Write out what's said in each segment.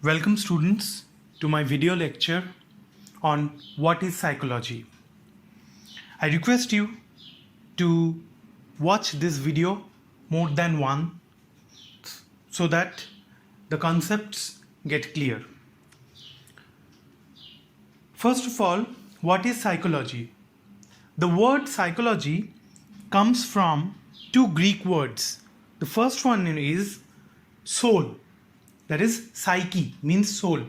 Welcome students to my video lecture on what is psychology. I request you to watch this video more than once so that the concepts get clear. First of all, what is psychology? The word psychology comes from two Greek words. The first one is soul, that is psyche, means soul.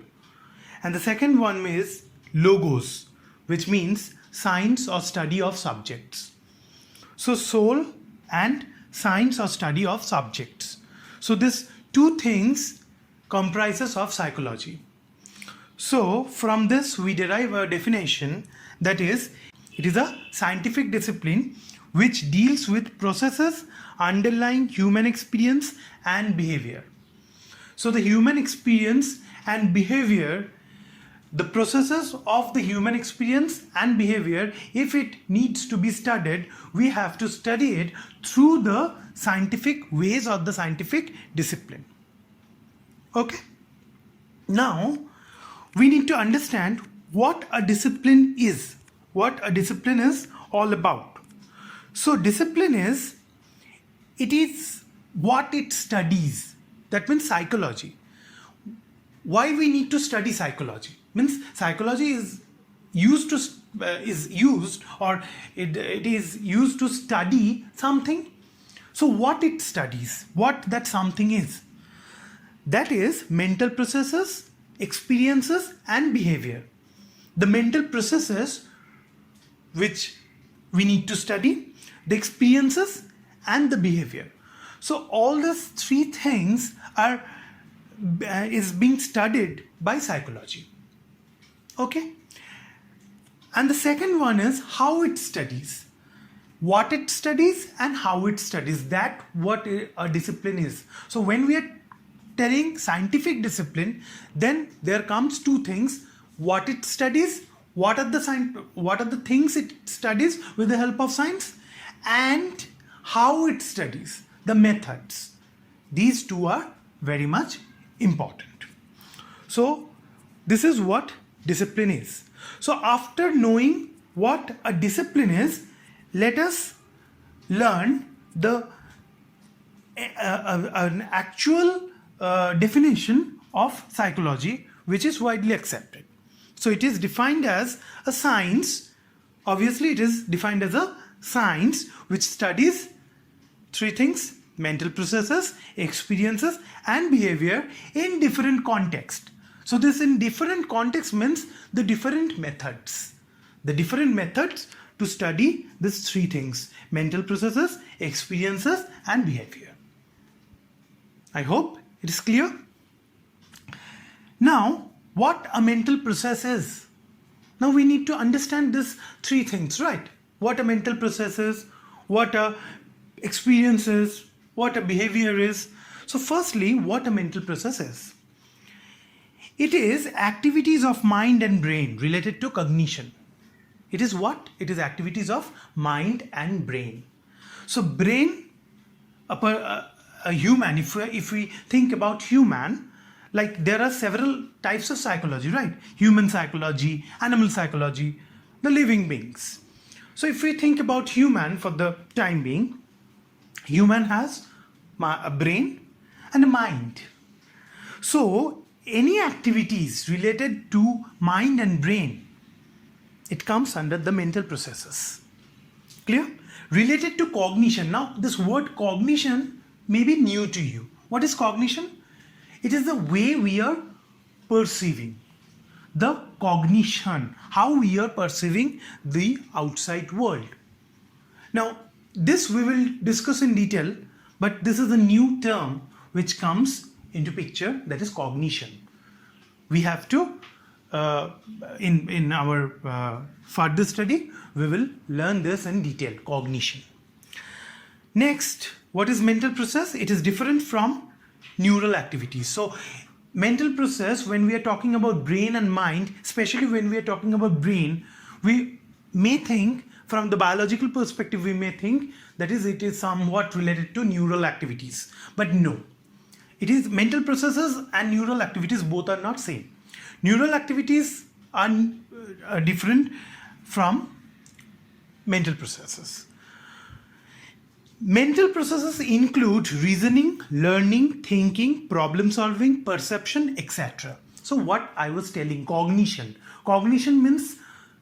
And the second one is logos, which means science or study of subjects. So soul and science or study of subjects. So these two things comprises of psychology. So from this we derive a definition, that is, it is a scientific discipline which deals with processes underlying human experience and behavior. So the human experience and behavior, the processes of the human experience and behavior, if it needs to be studied, we have to study it through the scientific ways or the scientific discipline. Okay. Now, we need to understand what a discipline is, what a discipline is all about. So discipline is what it studies. That means psychology. Why we need to study psychology? Means psychology is used to study something. So what it studies, what that something is, that is mental processes, experiences and behavior. The mental processes which we need to study, the experiences and the behavior. So all these three things is being studied by psychology. Okay. And the second one is how it studies, what it studies and how it studies. That what a discipline is. So when we are telling scientific discipline, then there comes two things: what it studies, what are the things it studies with the help of science, and how it studies, the methods. These two are very much important. So this is what discipline is. So after knowing what a discipline is, let us learn the an actual definition of psychology, which is widely accepted. So it is defined as a science. Obviously it is defined as a science which studies three things: mental processes, experiences and behavior in different contexts. So this in different contexts means the different methods. The different methods to study these three things: mental processes, experiences and behavior. I hope it is clear. Now, what a mental process is? Now we need to understand these three things, right? What a mental process is, what a experience is, what a behavior is. So firstly, what a mental process is. It is activities of mind and brain related to cognition. It is what? It is activities of mind and brain. So brain, a human, if we think about human, like there are several types of psychology, right? Human psychology, animal psychology, the living beings. So if we think about human for the time being, human has a brain and a mind. So any activities related to mind and brain, it comes under the mental processes. Clear? Related to cognition. Now this word cognition may be new to you. What is cognition? It is the way we are perceiving. The cognition, how we are perceiving the outside world. Now this we will discuss in detail, but this is a new term which comes into picture, that is cognition. We have to in our further study we will learn this in detail, cognition. Next, what is mental process? It is different from neural activities. So mental process, when we are talking about brain and mind, especially when we are talking about brain, we may think from the biological perspective, we may think that is it is somewhat related to neural activities, but no, It is mental processes and neural activities, both are not same. Neural activities are different from mental processes. Mental processes include reasoning, learning, thinking, problem solving, perception, etc. So what I was telling, cognition. Cognition means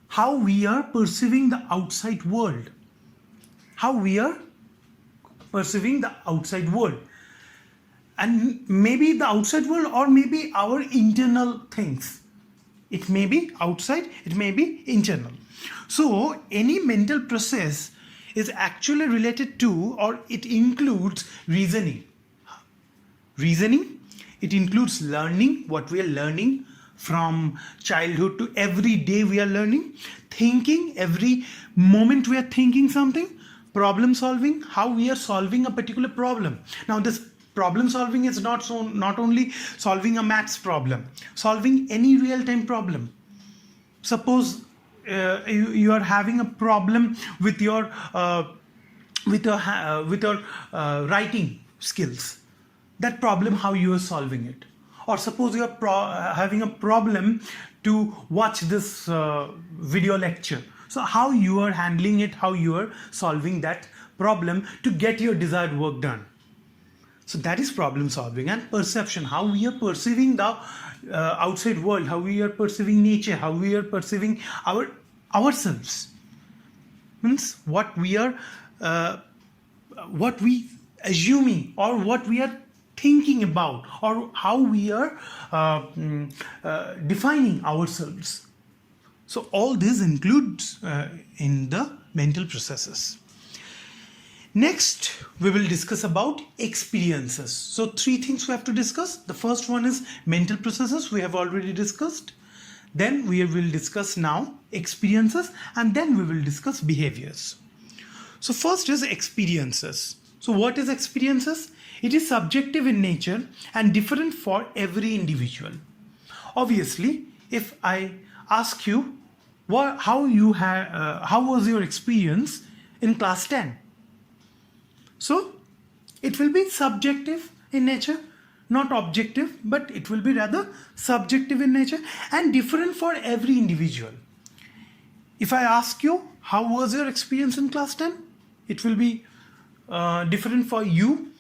how we are perceiving the outside world. How we are perceiving the outside world. And maybe the outside world, or maybe our internal things. It may be outside, it may be internal. So any mental process is actually related to, or it includes reasoning. Reasoning, it includes learning, what we are learning from childhood to every day we are learning. Thinking, every moment we are thinking something. Problem solving, how we are solving a particular problem. Now this problem solving is not only solving a maths problem, solving any real-time problem. Suppose you are having a problem with your writing skills. That problem, how you are solving it. Or suppose you are having a problem to watch this video lecture. So how you are handling it, how you are solving that problem to get your desired work done. So that is problem solving. And perception, how we are perceiving the outside world, how we are perceiving nature, how we are perceiving ourselves. Means what we are, what we assuming, or what we are thinking about, or how we are defining ourselves. So all this includes in the mental processes. Next, we will discuss about experiences. So 3 things we have to discuss. The first one is mental processes, we have already discussed. Then we will discuss now experiences, and then we will discuss behaviors. So first is experiences. So what is experiences? It is subjective in nature and different for every individual. Obviously, if I ask you how was your experience in class 10? So it will be subjective in nature, not objective, but it will be rather subjective in nature and different for every individual. If I ask you how was your experience in class 10, it will be different for you,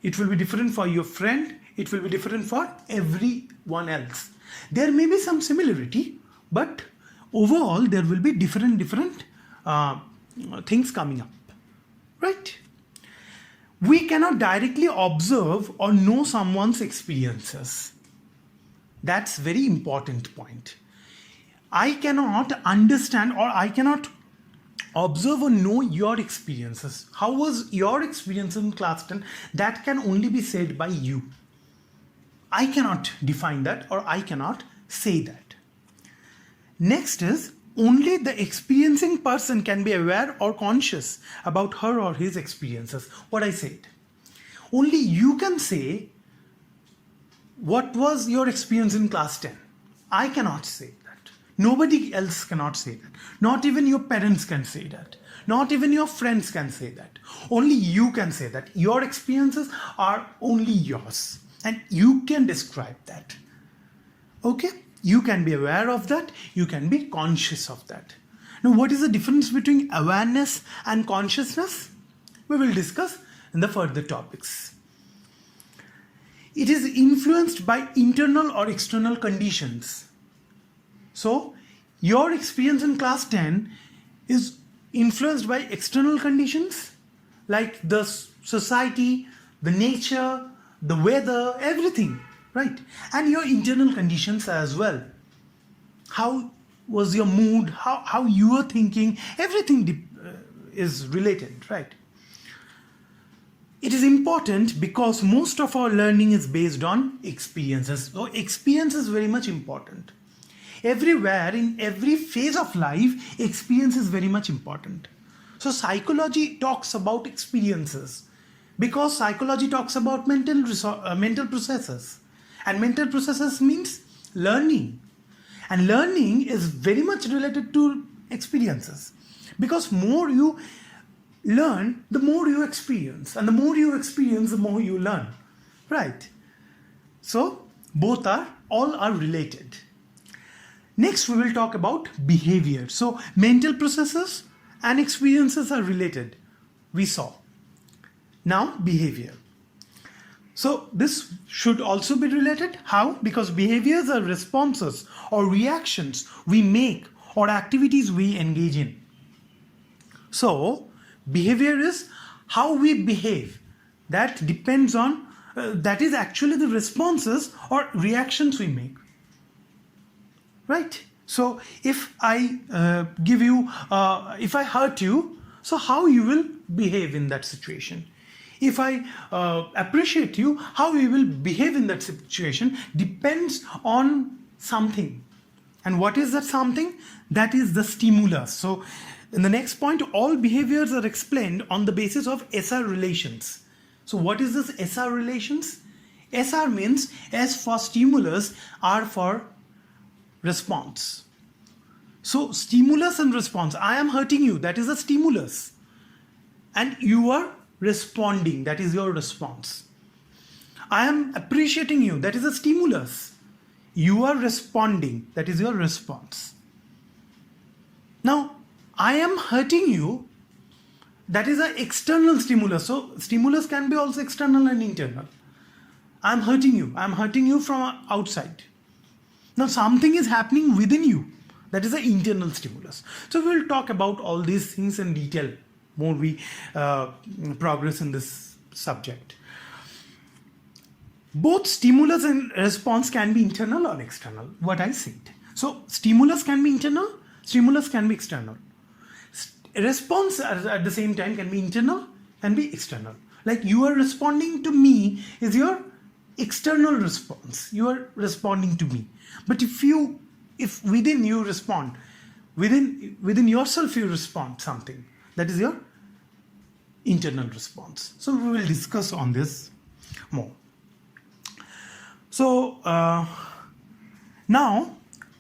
it will be different for your friend, it will be different for everyone else. There may be some similarity, but overall there will be different things coming up, right? We cannot directly observe or know someone's experiences. That's very important point. I cannot understand, or I cannot observe or know your experiences. How was your experience in class 10? That can only be said by you. I cannot define that, or I cannot say that. Next is, only the experiencing person can be aware or conscious about her or his experiences. What I said. Only you can say, what was your experience in class 10? I cannot say that. Nobody else cannot say that. Not even your parents can say that. Not even your friends can say that. Only you can say that. Your experiences are only yours. And you can describe that. Okay? You can be aware of that. You can be conscious of that. Now, what is the difference between awareness and consciousness? We will discuss in the further topics. It is influenced by internal or external conditions. So, your experience in class 10 is influenced by external conditions like the society, the nature, the weather, everything. Right? And your internal conditions as well. How was your mood? How you are thinking? Everything is related, right? It is important because most of our learning is based on experiences. So experience is very much important. Everywhere, in every phase of life, experience is very much important. So psychology talks about experiences because psychology talks about mental processes. And mental processes means learning. And learning is very much related to experiences. Because more you learn, the more you experience. And the more you experience, the more you learn. Right? So all are related. Next, we will talk about behavior. So mental processes and experiences are related. We saw. Now behavior. So this should also be related. How? Because behaviors are responses or reactions we make or activities we engage in. So behavior is how we behave. That depends on, that is actually the responses or reactions we make. Right? So if I if I hurt you, so how you will behave in that situation. If I appreciate you, how you will behave in that situation depends on something. And what is that something? That is the stimulus. So in the next point, all behaviors are explained on the basis of SR relations. So what is this SR relations? SR means S for stimulus, R for response. So stimulus and response. I am hurting you, that is a stimulus. And you are responding, that is your response. I am appreciating you, that is a stimulus. You are responding, that is your response. Now, I am hurting you, that is an external stimulus. So stimulus can be also external and internal. I am hurting you from outside. Now something is happening within you, that is an internal stimulus. So we will talk about all these things in detail more we progress in this subject. Both stimulus and response can be internal or external, what I said. So stimulus can be internal, stimulus can be external. Response at the same time can be internal and be external. Like you are responding to me is your external response. You are responding to me. But if within you respond, within yourself you respond something, that is your internal response. So we will discuss on this more. So now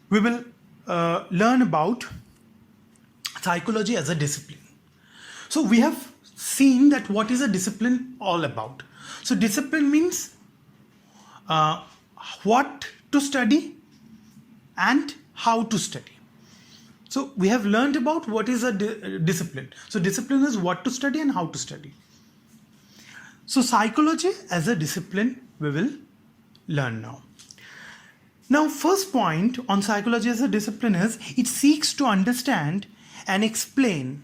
we will learn about psychology as a discipline. So we have seen that what is a discipline all about. So discipline means what to study and how to study. So we have learned about what is a discipline. So discipline is what to study and how to study. So psychology as a discipline we will learn now. Now first point on psychology as a discipline is it seeks to understand and explain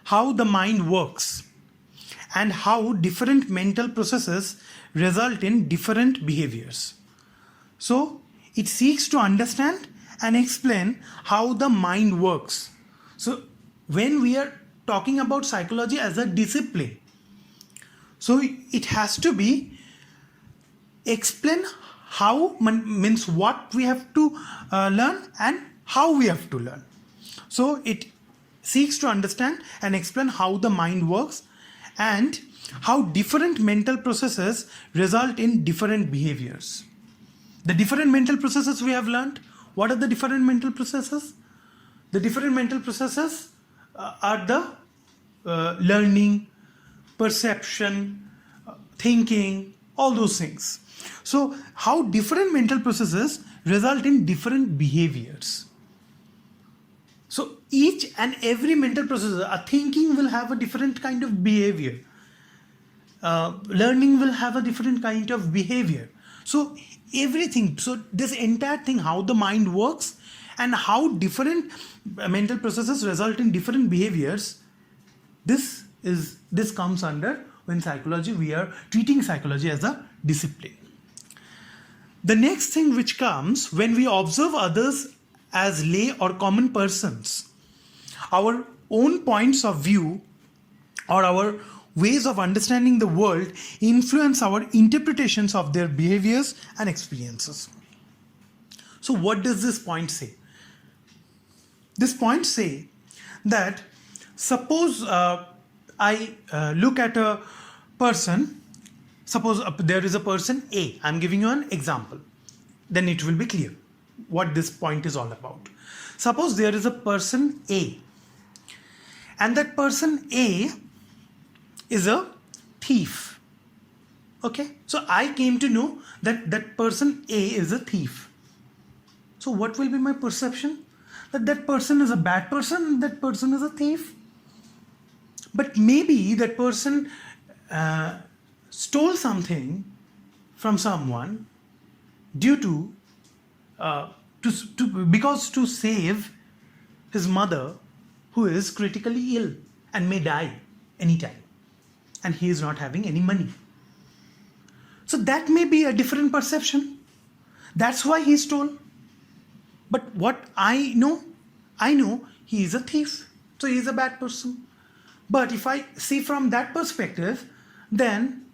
how the mind works and how different mental processes result in different behaviors. So it seeks to understand and explain how the mind works. So when we are talking about psychology as a discipline, so it has to be explain how means what we have to learn and how we have to learn. So it seeks to understand and explain how the mind works and how different mental processes result in different behaviors. The different mental processes we have learned. What are the different mental processes? The different mental processes are the learning, perception, thinking, all those things. So how different mental processes result in different behaviors. So each and every mental process, a thinking will have a different kind of behavior. Learning will have a different kind of behavior. So everything, so this entire thing, how the mind works and how different mental processes result in different behaviors, this comes under when psychology, we are treating psychology as a discipline. The next thing which comes when we observe others as lay or common persons, our own points of view or our ways of understanding the world influence our interpretations of their behaviors and experiences. So what does this point say? This point say that suppose I look at a person, suppose there is a person A, I'm giving you an example, then it will be clear what this point is all about. Suppose there is a person A and that person A is a thief. Okay, so I came to know that that person A is a thief. So what will be my perception? That that person is a bad person, that person is a thief. But maybe that person stole something from someone due because to save his mother, who is critically ill and may die anytime, and he is not having any money. So that may be a different perception. That's why he stole. But what I know he is a thief, so he is a bad person. But if I see from that perspective, then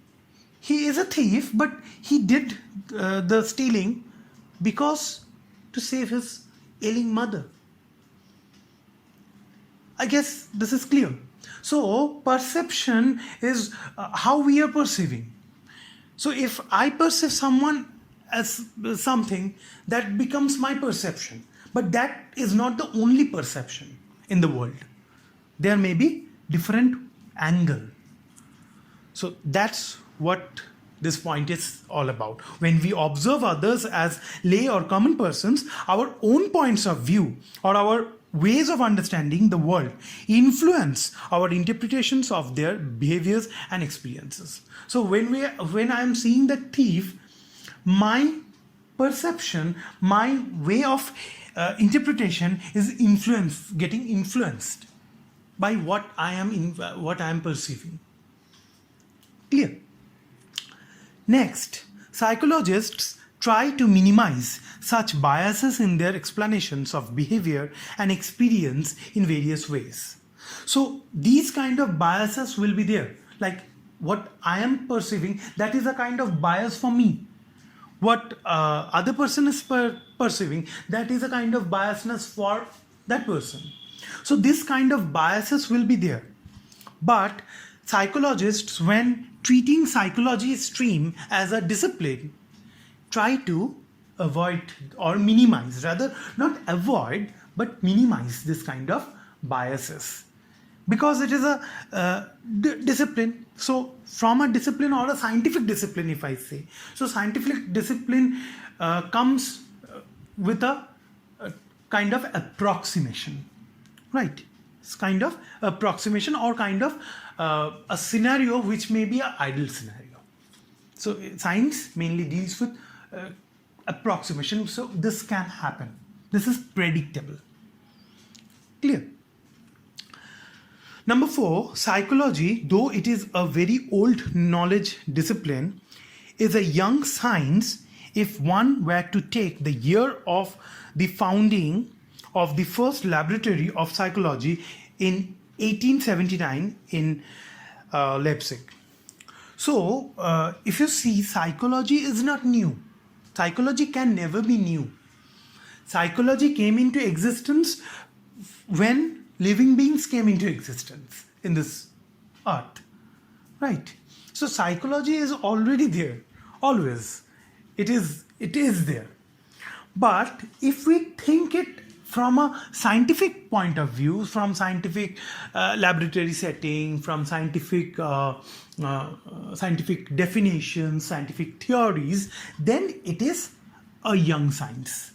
he is a thief, but he did the stealing because to save his ailing mother. I guess this is clear. So perception is how we are perceiving. So if I perceive someone as something, that becomes my perception. But that is not the only perception in the world. There may be different angle. So that's what this point is all about. When we observe others as lay or common persons, our own points of view or our ways of understanding the world influence our interpretations of their behaviors and experiences. So when I am seeing the thief, my perception, my way of interpretation is getting influenced by what I am perceiving. Clear? Next, psychologists try to minimize such biases in their explanations of behavior and experience in various ways. So these kind of biases will be there. Like what I am perceiving, that is a kind of bias for me. What other person is perceiving, that is a kind of biasness for that person. So this kind of biases will be there. But psychologists, when treating psychology stream as a discipline, try to avoid or minimize, rather not avoid, but minimize this kind of biases. Because it is a discipline. So from a discipline or a scientific discipline, if I say, so scientific discipline comes with a kind of approximation, right? It's kind of approximation or kind of a scenario which may be an ideal scenario. So science mainly deals with approximation. So this can happen. This is predictable. Clear? Number 4, psychology, though it is a very old knowledge discipline, is a young science if one were to take the year of the founding of the first laboratory of psychology in 1879 in Leipzig. So, if you see, psychology is not new. Psychology can never be new. Psychology came into existence when living beings came into existence in this earth, right? So psychology is already there, always. It is there. But if we think it from a scientific point of view, from scientific laboratory setting, from scientific definitions, scientific theories, then it is a young science.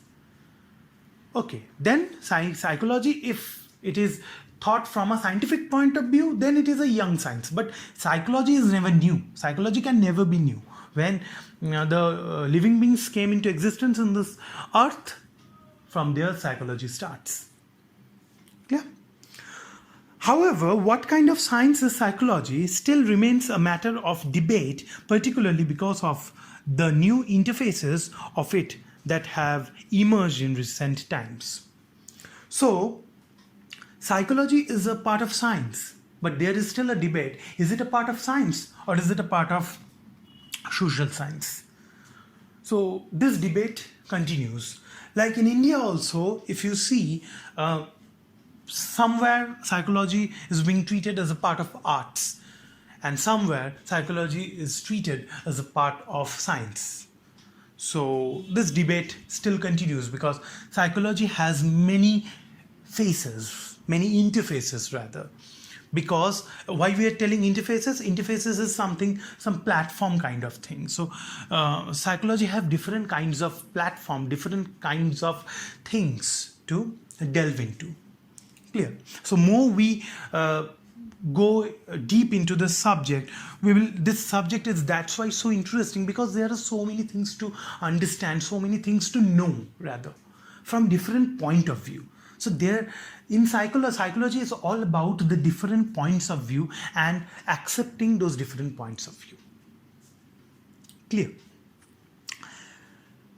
Okay, then psychology, if it is thought from a scientific point of view, then it is a young science. But psychology is never new. Psychology can never be new. When the living beings came into existence in this earth, from there psychology starts. Yeah. However, what kind of science is psychology still remains a matter of debate, particularly because of the new interfaces of it that have emerged in recent times. So, psychology is a part of science, but there is still a debate. Is it a part of science or is it a part of social science? So this debate continues. Like in India also, if you see, somewhere psychology is being treated as a part of arts, and somewhere psychology is treated as a part of science. So this debate still continues because psychology has many faces, many interfaces rather. Because why we are telling interfaces is some platform kind of thing. So psychology have different kinds of platform, different kinds of things to delve into. Clear? So more we go deep into the subject, this subject is, that's why so interesting, because there are so many things to understand, so many things to know rather, from different point of view. So there in psychology is all about the different points of view and accepting those different points of view. Clear?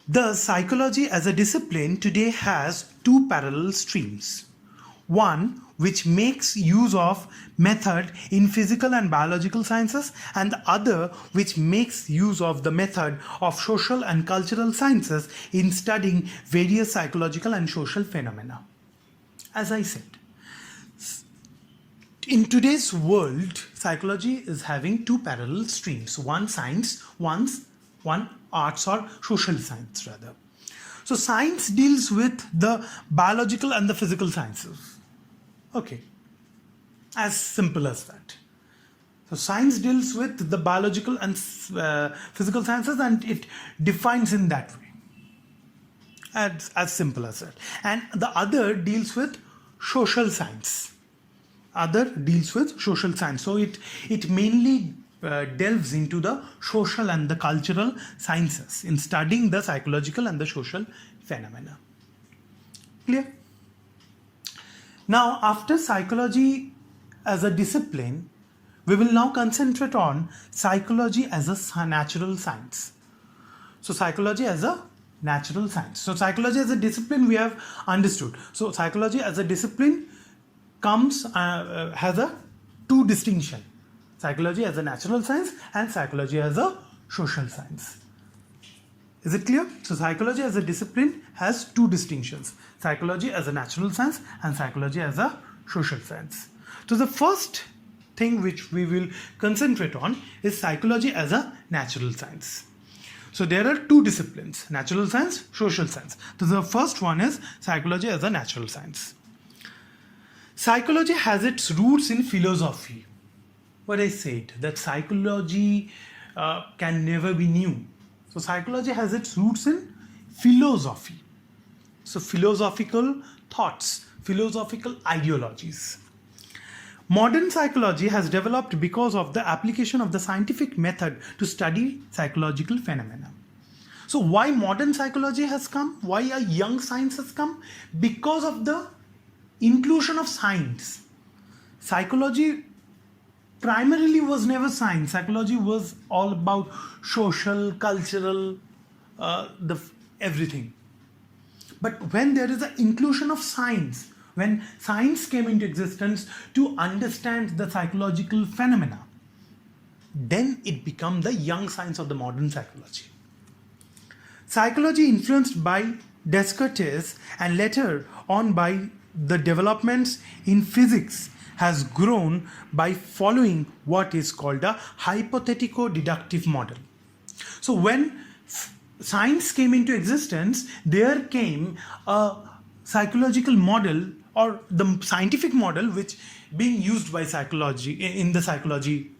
The psychology as a discipline today has two parallel streams. One which makes use of method in physical and biological sciences, and the other which makes use of the method of social and cultural sciences in studying various psychological and social phenomena. As I said, in today's world, psychology is having two parallel streams, one science, one arts or social science rather. So science deals with the biological and the physical sciences. Okay, as simple as that. So science deals with the biological and physical sciences, and it defines in that way. As simple as that. And the other deals with social science. So it mainly delves into the social and the cultural sciences in studying the psychological and the social phenomena. Clear? Now, after psychology as a discipline, we will now concentrate on psychology as a natural science. So psychology as a natural science. So psychology as a discipline we have understood. So psychology as a discipline has a two distinction: psychology as a natural science and psychology as a social science. Is it clear? So psychology as a discipline has two distinctions: psychology as a natural science and psychology as a social science. So the first thing which we will concentrate on is psychology as a natural science. So there are two disciplines: natural science, social science. So the first one is psychology as a natural science. Psychology has its roots in philosophy. What I said, that psychology can never be new. So psychology has its roots in philosophy. So philosophical thoughts, philosophical ideologies. Modern psychology has developed because of the application of the scientific method to study psychological phenomena. So why modern psychology has come? Why a young science has come? Because of the inclusion of science. Psychology primarily was never science. Psychology was all about social, cultural, everything. But when there is an inclusion of science, when science came into existence to understand the psychological phenomena, then it became the young science of the modern psychology. Psychology, influenced by Descartes and later on by the developments in physics, has grown by following what is called a hypothetico-deductive model. So when science came into existence, there came a psychological model, or the scientific model, which being used by psychology in the psychology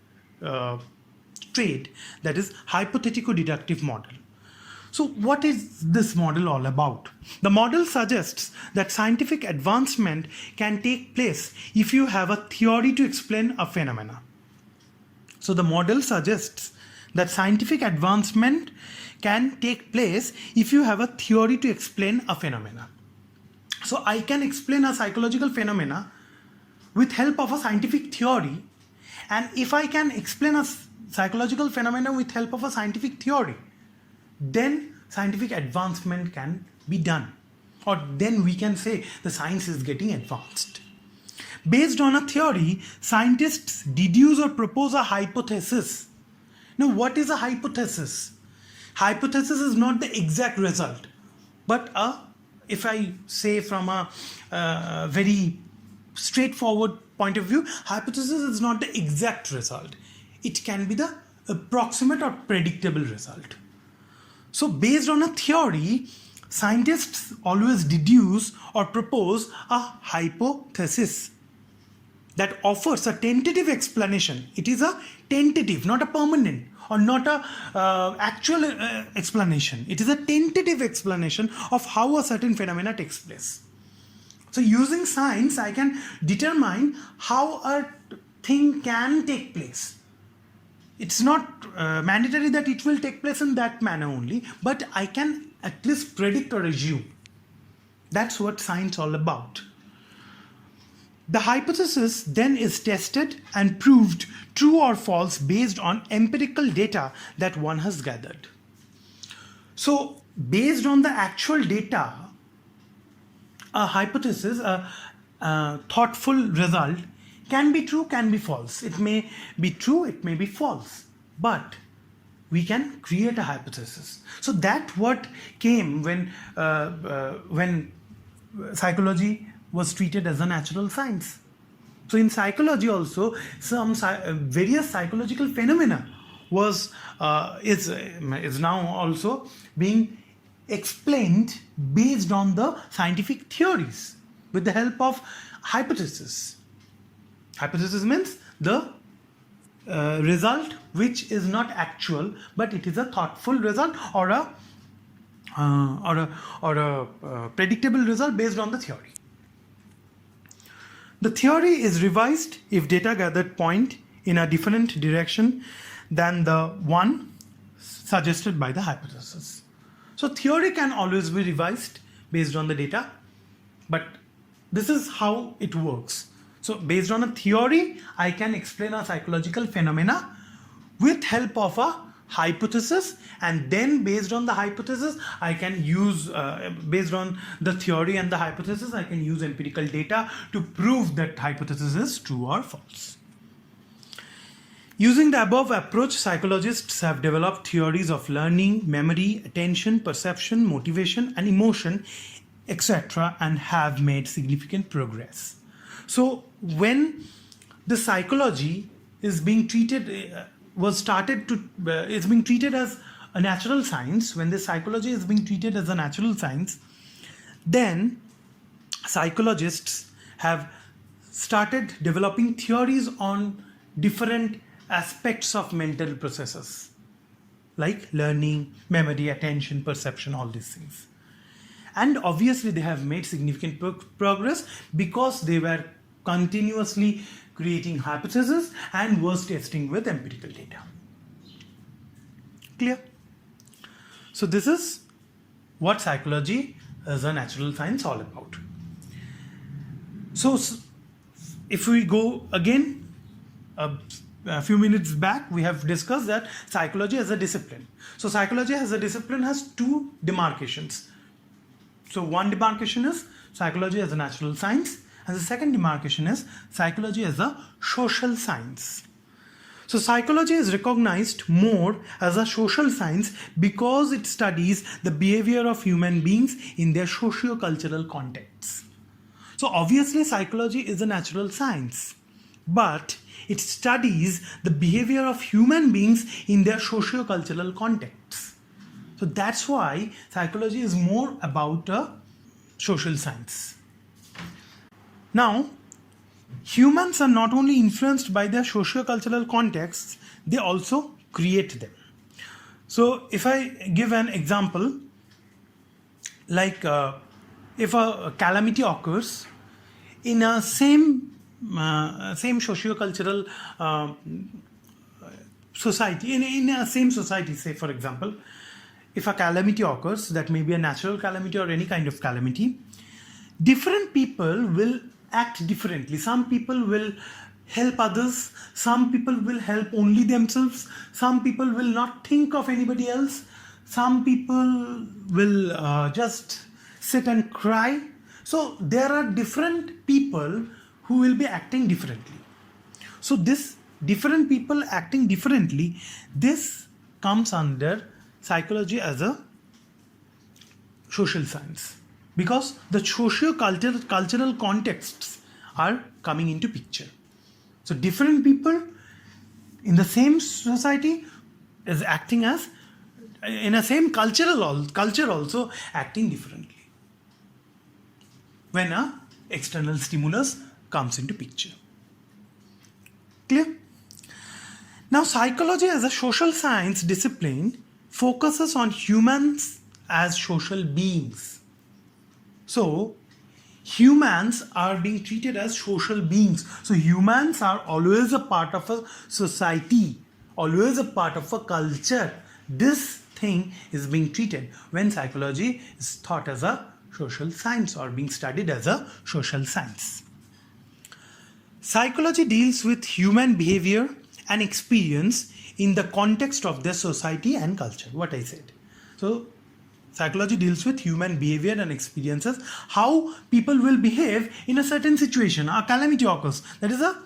trade, that is hypothetico-deductive model. So what is this model all about? The model suggests that scientific advancement can take place if you have a theory to explain a phenomena. So the model suggests that scientific advancement can take place if you have a theory to explain a phenomena. So I can explain a psychological phenomena with help of a scientific theory, and if I can explain a psychological phenomena with help of a scientific theory, then scientific advancement can be done, or then we can say the science is getting advanced. Based on a theory, scientists deduce or propose a hypothesis. Now, what is a hypothesis? Hypothesis is not the exact result, but if I say from a very straightforward point of view, hypothesis is not the exact result. It can be the approximate or predictable result. So based on a theory, scientists always deduce or propose a hypothesis. that offers a tentative explanation. It is a tentative, not a permanent or not a actual explanation. It is a tentative explanation of how a certain phenomena takes place. So using science, I can determine how a thing can take place. It's not mandatory that it will take place in that manner only, but I can at least predict or assume. That's what science is all about. The hypothesis then is tested and proved true or false based on empirical data that one has gathered. So, based on the actual data, a hypothesis, a thoughtful result, can be true, can be false. It may be true, it may be false, but we can create a hypothesis. So that what came when psychology was treated as a natural science. So in psychology also, some various psychological phenomena is now also being explained based on the scientific theories with the help of hypothesis. Hypothesis means the result which is not actual, but it is a thoughtful result or a predictable result based on the theory. The theory is revised if data gathered point in a different direction than the one suggested by the hypothesis. So theory can always be revised based on the data, but this is how it works. So based on a theory, I can explain a psychological phenomena with help of a hypothesis, and then based on the hypothesis, I can use, based on the theory and the hypothesis, I can use empirical data to prove that hypothesis is true or false. Using the above approach, psychologists have developed theories of learning, memory, attention, perception, motivation, and emotion, etc., and have made significant progress. So when the psychology is being treated, it's being treated as a natural science, when the psychology is being treated as a natural science, then psychologists have started developing theories on different aspects of mental processes like learning, memory, attention, perception, all these things. And obviously they have made significant progress because they were continuously creating hypotheses and was testing with empirical data. Clear? So this is what psychology as a natural science all about. So if we go again a few minutes back, we have discussed that psychology as a discipline. So psychology as a discipline has two demarcations. So one demarcation is psychology as a natural science, and the second demarcation is psychology as a social science. So psychology is recognized more as a social science because it studies the behavior of human beings in their socio-cultural contexts. So obviously psychology is a natural science, but it studies the behavior of human beings in their socio-cultural contexts. So that's why psychology is more about a social science. Now, humans are not only influenced by their socio-cultural contexts, they also create them. So if I give an example, like if a calamity occurs in a same socio-cultural society, in a same society, say for example, if a calamity occurs, that may be a natural calamity or any kind of calamity, different people will act differently. Some people will help others, some people will help only themselves, some people will not think of anybody else, some people will just sit and cry. So there are different people who will be acting differently. So this different people acting differently, this comes under psychology as a social science, because the socio-cultural contexts are coming into picture. So different people in the same society is acting as, in a same culture also acting differently when a external stimulus comes into picture. Now, psychology as a social science discipline focuses on humans as social beings. So, humans are being treated as social beings. So, humans are always a part of a society, always a part of a culture. This thing is being treated when psychology is thought as a social science or being studied as a social science. Psychology deals with human behavior and experience in the context of their society and culture. What I said. So, psychology deals with human behavior and experiences, how people will behave in a certain situation. A calamity occurs. That is a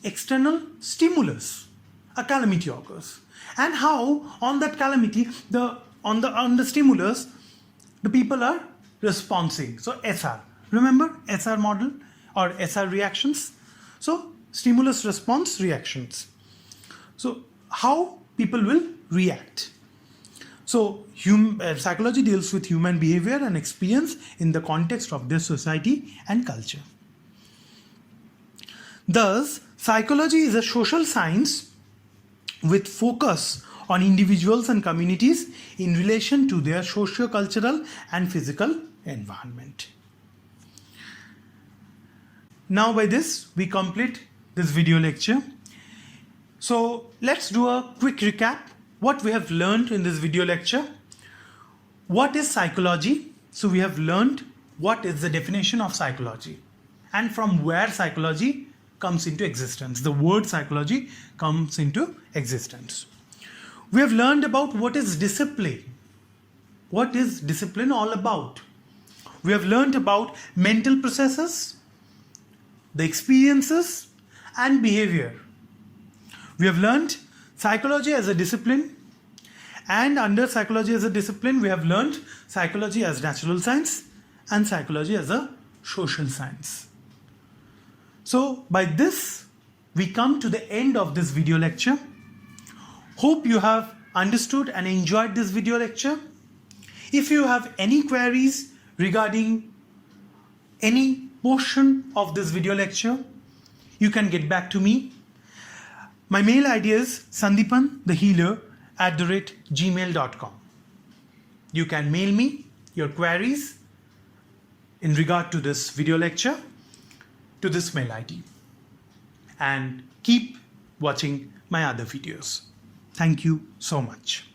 external stimulus. A calamity occurs. And how on that calamity, on the stimulus, the people are responding. So SR. Remember SR model or SR reactions? So stimulus response reactions. So how people will react. So psychology deals with human behavior and experience in the context of their society and culture. Thus, psychology is a social science with focus on individuals and communities in relation to their socio-cultural and physical environment. Now by this, we complete this video lecture. So let's do a quick recap. What we have learned in this video lecture. What is psychology? So we have learned what is the definition of psychology and from where psychology comes into existence. The word psychology comes into existence. We have learned about what is discipline. What is discipline all about? We have learned about mental processes, the experiences, and behavior. We have learned psychology as a discipline, and under psychology as a discipline, we have learned psychology as natural science and psychology as a social science. So by this, we come to the end of this video lecture. Hope you have understood and enjoyed this video lecture. If you have any queries regarding any portion of this video lecture, you can get back to me. My mail ID is sandipanthehealer@gmail.com. You can mail me your queries in regard to this video lecture to this mail ID. And keep watching my other videos. Thank you so much.